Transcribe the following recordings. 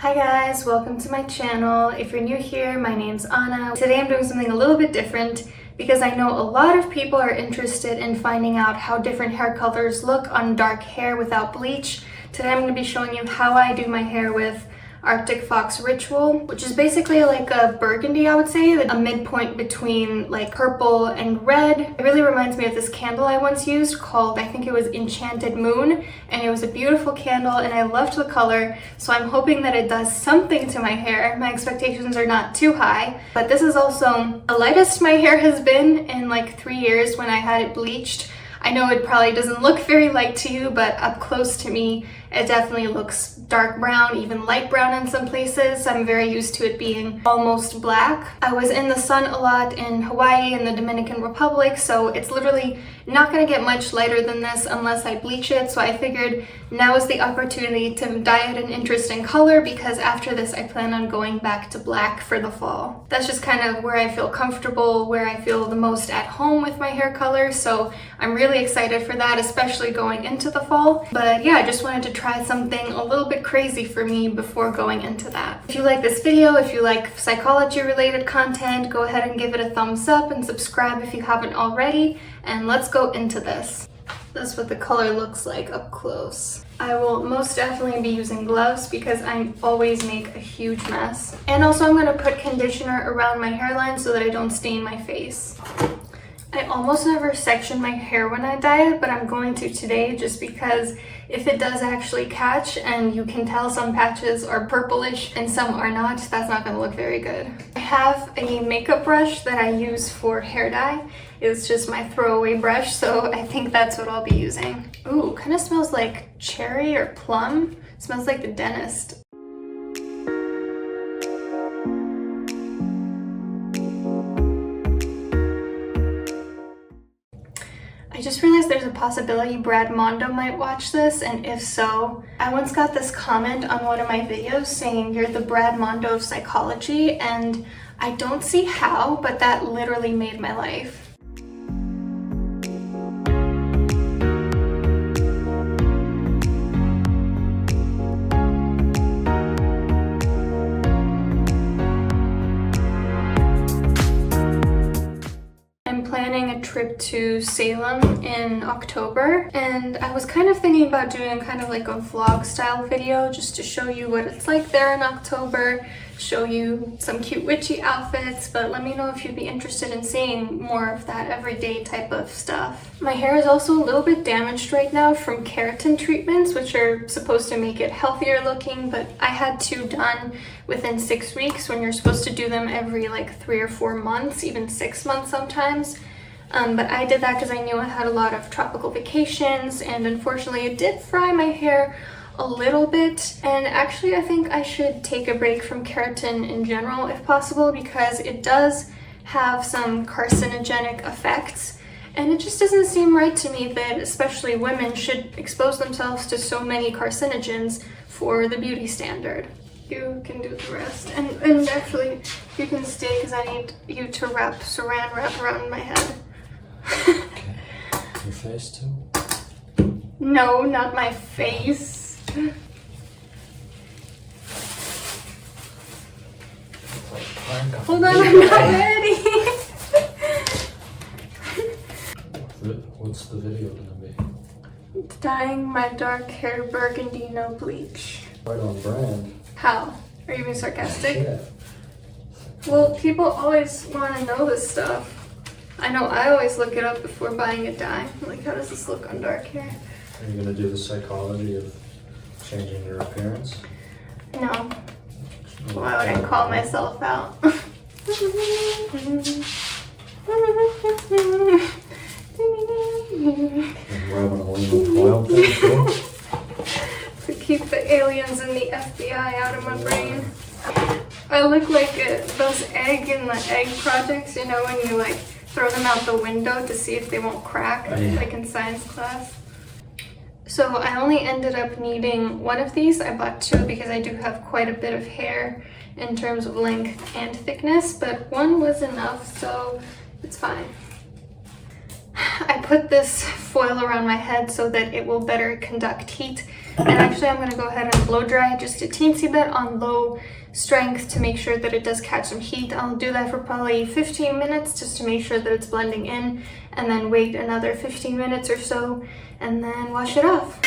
Hi guys, welcome to my channel. If you're new here, my name's Anna. Today I'm doing something a little bit different because I know a lot of people are interested in finding out how different hair colors look on dark hair without bleach. Today I'm going to be showing you how I do my hair with Arctic Fox Ritual, which is basically like a burgundy, I would say, a midpoint between like purple and red. It really reminds me of this candle I once used called, I think it was Enchanted Moon, and it was a beautiful candle and I loved the color, so I'm hoping that it does something to my hair. My expectations are not too high, but this is also the lightest my hair has been in like 3 years when I had it bleached. I know it probably doesn't look very light to you, but up close to me, it definitely looks dark brown, even light brown in some places. I'm very used to it being almost black. I was in the sun a lot in Hawaii and the Dominican Republic, so it's literally not going to get much lighter than this unless I bleach it. So I figured now is the opportunity to dye it an interesting color, because after this I plan on going back to black for the fall. That's just kind of where I feel comfortable, where I feel the most at home with my hair color. So I'm really excited for that, especially going into the fall. But yeah, I just wanted to try something a little bit crazy for me before going into that. If you like this video, if you like psychology related content, go ahead and give it a thumbs up and subscribe if you haven't already, and let's go into this. That's what the color looks like up close. I will most definitely be using gloves because I always make a huge mess. And also I'm going to put conditioner around my hairline so that I don't stain my face. I almost never section my hair when I dye it, but I'm going to today just because if it does actually catch and you can tell some patches are purplish and some are not, that's not going to look very good. I have a makeup brush that I use for hair dye. It's just my throwaway brush, so I think that's what I'll be using. Ooh, kind of smells like cherry or plum. It smells like the dentist. I just realized there's a possibility Brad Mondo might watch this, and if so, I once got this comment on one of my videos saying you're the Brad Mondo of psychology, and I don't see how, but that literally made my life. Trip to Salem in October, and I was kind of thinking about doing kind of like a vlog style video just to show you what it's like there in October, show you some cute witchy outfits, but let me know if you'd be interested in seeing more of that everyday type of stuff. My hair is also a little bit damaged right now from keratin treatments, which are supposed to make it healthier looking, but I had 2 done within 6 weeks when you're supposed to do them every like 3 or 4 months, even 6 months sometimes. But I did that because I knew I had a lot of tropical vacations, and unfortunately it did fry my hair a little bit. And actually I think I should take a break from keratin in general if possible, because it does have some carcinogenic effects, and it just doesn't seem right to me that especially women should expose themselves to so many carcinogens for the beauty standard. You can do the rest, and actually you can stay because I need you to wrap saran wrap around my head. Okay. Your face too? No, not my face. Hold on, I'm not ready. What's the video gonna be? Dyeing my dark hair burgundy, no bleach. Right on brand. How? Are you being sarcastic? Yeah. Well, people always want to know this stuff. I know I always look it up before buying a dye. Like, how does this look on dark hair? Are you gonna do the psychology of changing your appearance? No. Why would I call myself out? Rubbing aluminum foil too? To keep the aliens and the FBI out of my brain. I look like those egg in the egg projects, you know, when you like throw them out the window to see if they won't crack, like in science class. So I only ended up needing 1 of these. I bought 2 because I do have quite a bit of hair in terms of length and thickness, but 1 was enough, so it's fine. I put this foil around my head so that it will better conduct heat. And actually I'm going to go ahead and blow dry just a teensy bit on low strength to make sure that it does catch some heat. I'll do that for probably 15 minutes just to make sure that it's blending in, and then wait another 15 minutes or so and then wash it off.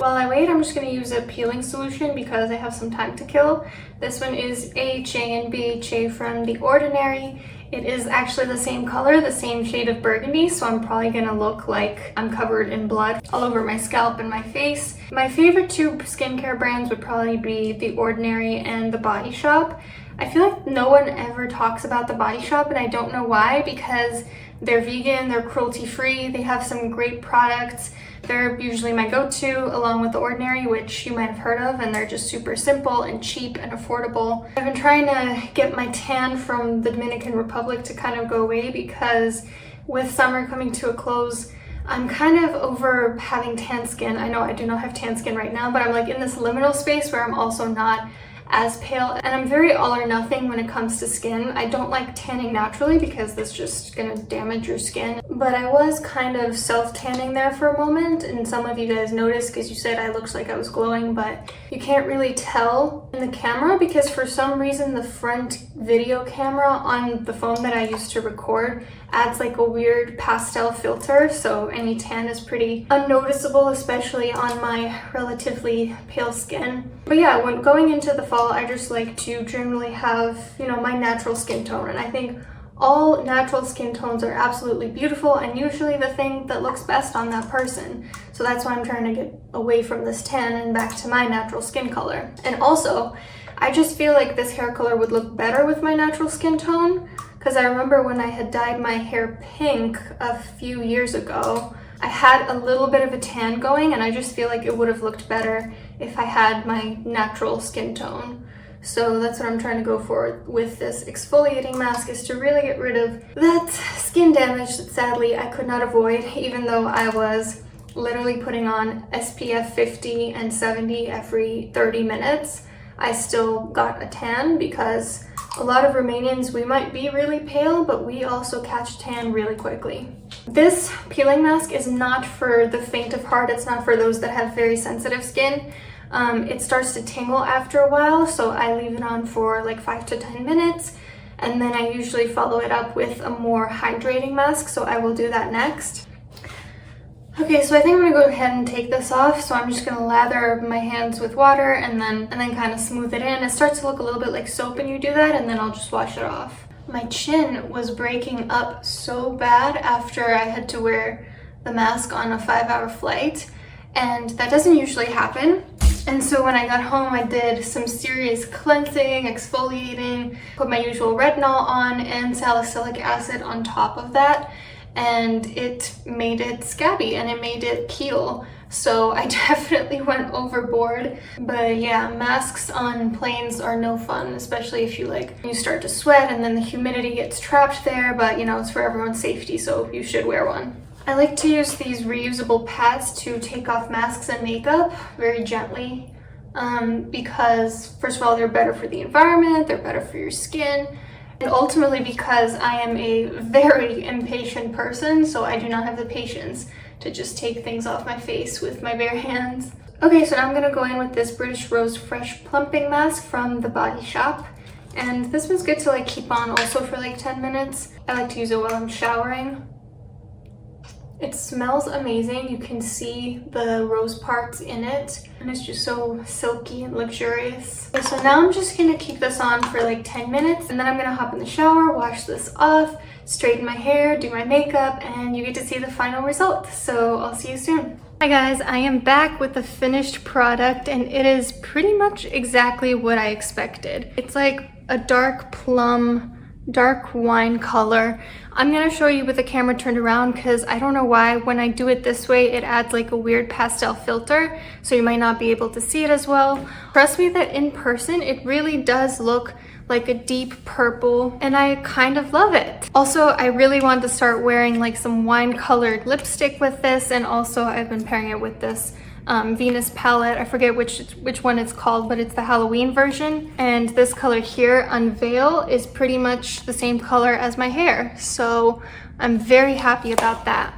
While I wait, I'm just going to use a peeling solution because I have some time to kill. This one is AHA and BHA from The Ordinary. It is actually the same color, the same shade of burgundy, so I'm probably going to look like I'm covered in blood all over my scalp and my face. My favorite two skincare brands would probably be The Ordinary and The Body Shop. I feel like no one ever talks about The Body Shop, and I don't know why, because they're vegan, they're cruelty-free, they have some great products. They're usually my go-to along with The Ordinary, which you might have heard of, and they're just super simple and cheap and affordable. I've been trying to get my tan from the Dominican Republic to kind of go away because with summer coming to a close, I'm kind of over having tan skin. I know I do not have tan skin right now, but I'm like in this liminal space where I'm also not as pale, and I'm very all or nothing when it comes to skin. I don't like tanning naturally because that's just gonna damage your skin, but I was kind of self-tanning there for a moment, and some of you guys noticed because you said I looked like I was glowing, but you can't really tell in the camera because for some reason the front video camera on the phone that I used to record adds like a weird pastel filter, so any tan is pretty unnoticeable, especially on my relatively pale skin. But yeah, when going into the fall, I just like to generally have, you know, my natural skin tone, and I think all natural skin tones are absolutely beautiful and usually the thing that looks best on that person. So that's why I'm trying to get away from this tan and back to my natural skin color. And also, I just feel like this hair color would look better with my natural skin tone, because I remember when I had dyed my hair pink a few years ago, I had a little bit of a tan going, and I just feel like it would have looked better if I had my natural skin tone. So that's what I'm trying to go for with this exfoliating mask, is to really get rid of that skin damage that sadly I could not avoid, even though I was literally putting on SPF 50 and 70 every 30 minutes. I still got a tan because a lot of Romanians, we might be really pale, but we also catch tan really quickly. This peeling mask is not for the faint of heart. It's not for those that have very sensitive skin. It starts to tingle after a while, so I leave it on for like 5 to 10 minutes, and then I usually follow it up with a more hydrating mask, so I will do that next. Okay, so I think I'm gonna go ahead and take this off. So I'm just gonna lather my hands with water and then kind of smooth it in. It starts to look a little bit like soap when you do that, and then I'll just wash it off. My chin was breaking up so bad after I had to wear the mask on a 5-hour flight, and that doesn't usually happen. And so when I got home, I did some serious cleansing, exfoliating, put my usual retinol on and salicylic acid on top of that, and it made it scabby and it made it peel. So I definitely went overboard. But yeah, masks on planes are no fun, especially if you start to sweat and then the humidity gets trapped there, but you know, it's for everyone's safety, so you should wear one. I like to use these reusable pads to take off masks and makeup very gently, because first of all, they're better for the environment, they're better for your skin, and ultimately because I am a very impatient person, so I do not have the patience to just take things off my face with my bare hands. Okay, so now I'm gonna go in with this British Rose Fresh Plumping Mask from The Body Shop. And this one's good to like keep on also for like 10 minutes. I like to use it while I'm showering. It smells amazing. You can see the rose parts in it, and it's just so silky and luxurious. Okay, so now I'm just gonna keep this on for like 10 minutes, and then I'm gonna hop in the shower, wash this off, straighten my hair, do my makeup, and you get to see the final result. So I'll see you soon. Hi guys, I am back with the finished product, and it is pretty much exactly what I expected. It's like a dark plum, dark wine color. I'm gonna show you with the camera turned around because I don't know why when I do it this way it adds like a weird pastel filter, so you might not be able to see it as well. Trust me that in person it really does look like a deep purple, and I kind of love it. Also, I really want to start wearing like some wine colored lipstick with this, and also I've been pairing it with this Venus palette. I forget which one it's called, but it's the Halloween version. And this color here, Unveil, is pretty much the same color as my hair. So I'm very happy about that.